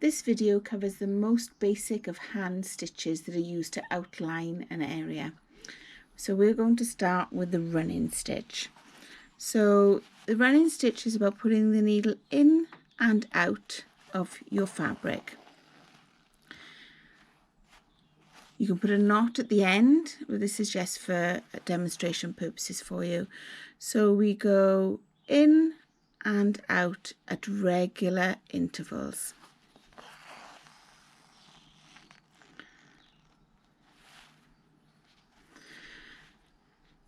This video covers the most basic of hand stitches that are used to outline an area. So we're going to start with the running stitch. So the running stitch is about putting the needle in and out of your fabric. You can put a knot at the end, but this is just for demonstration purposes for you. So we go in and out at regular intervals.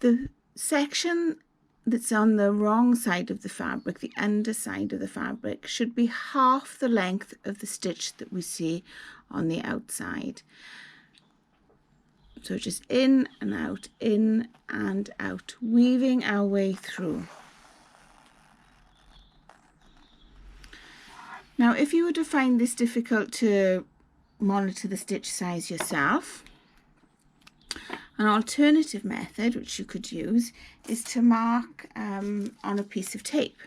The section that's on the wrong side of the fabric, the underside of the fabric, should be half the length of the stitch that we see on the outside. So just in and out, weaving our way through. Now, if you were to find this difficult to monitor the stitch size yourself, an alternative method which you could use is to mark on a piece of tape.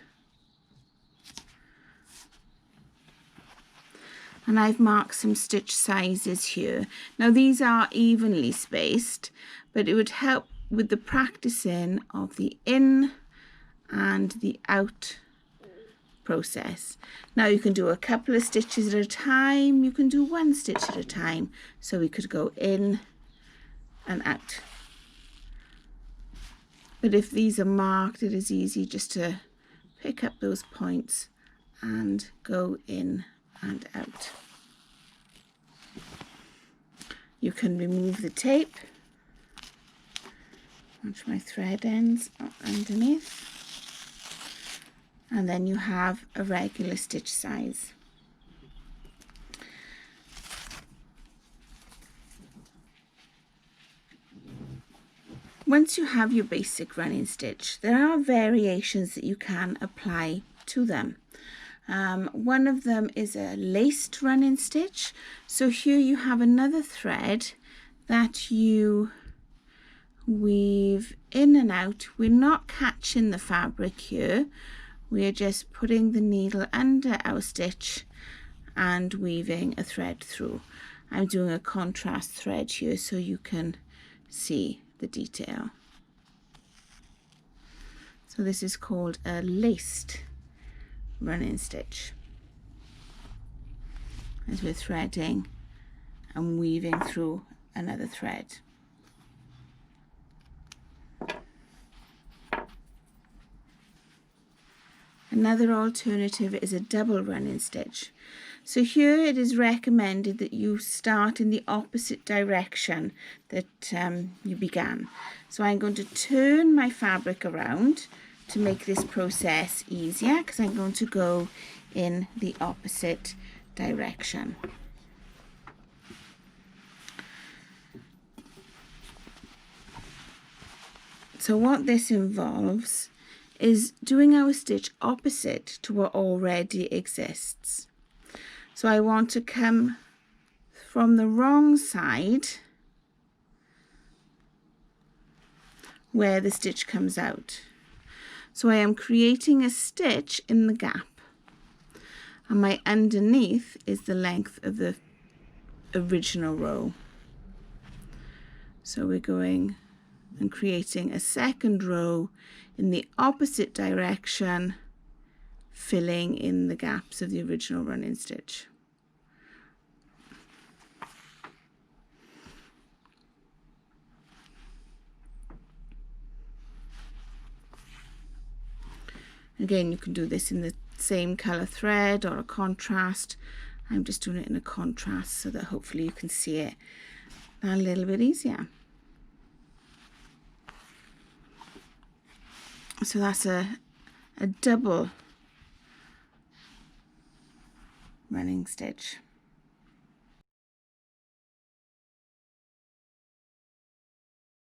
And I've marked some stitch sizes here. Now these are evenly spaced, but it would help with the practicing of the in and the out process. Now you can do a couple of stitches at a time, you can do one stitch at a time. So we could go in and out. But if these are marked, it is easy just to pick up those points and go in and out. You can remove the tape once my thread ends underneath, and then you have a regular stitch size. Once you have your basic running stitch, there are variations that you can apply to them. One of them is a laced running stitch. So here you have another thread that you weave in and out. We're not catching the fabric here. We're just putting the needle under our stitch and weaving a thread through. I'm doing a contrast thread here so you can see the detail. So this is called a laced running stitch, as we're threading and weaving through another thread. Another alternative is a double running stitch. So here it is recommended that you start in the opposite direction that you began. So I'm going to turn my fabric around to make this process easier, because I'm going to go in the opposite direction. So what this involves is doing our stitch opposite to what already exists. So I want to come from the wrong side where the stitch comes out. So I am creating a stitch in the gap, and my underneath is the length of the original row. So we're going and creating a second row in the opposite direction, filling in the gaps of the original running stitch. Again, you can do this in the same color thread or a contrast. I'm just doing it in a contrast so that hopefully you can see it a little bit easier. So that's a double running stitch.